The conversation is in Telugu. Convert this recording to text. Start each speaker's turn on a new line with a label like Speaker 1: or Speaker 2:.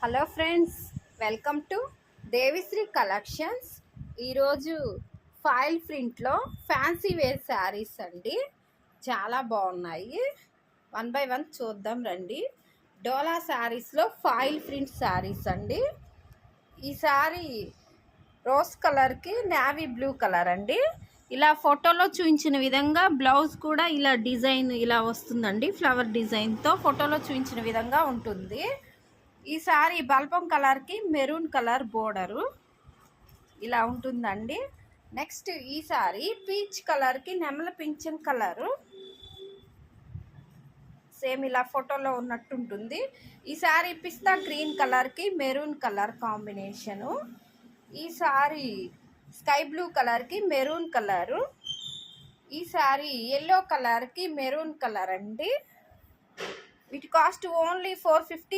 Speaker 1: Hello friends, welcome to Devishri collections. ఈరోజు ఫాయిల్ ప్రింట్లో ఫ్యాన్సీ వేర్ శారీస్ అండి. చాలా బాగున్నాయి. వన్ బై వన్ చూద్దాం రండి. డోలా శారీస్లో ఫాయిల్ ప్రింట్ శారీస్ అండి. ఈ శారీ రోజ్ కలర్కి నేవీ బ్లూ కలర్ అండి. ఇలా ఫోటోలో చూపించిన విధంగా బ్లౌజ్ కూడా ఇలా డిజైన్ ఇలా వస్తుందండి. ఫ్లవర్ డిజైన్తో ఫోటోలో చూపించిన విధంగా ఉంటుంది. ఈ సారీ బల్బం కలర్కి మెరూన్ కలర్ బోర్డరు ఇలా ఉంటుందండి. నెక్స్ట్ ఈ సారీ పీచ్ కలర్కి నెమల పింఛం కలరు సేమ్ ఇలా ఫోటోలో ఉన్నట్టు ఉంటుంది. ఈ సారీ పిస్తా గ్రీన్ కలర్కి మెరూన్ కలర్ కాంబినేషను. ఈ సారీ స్కై బ్లూ కలర్కి మెరూన్ కలరు. ఈ సారీ ఎల్లో కలర్కి మెరూన్ కలర్ అండి. వీటి కాస్ట్ ఓన్లీ 450.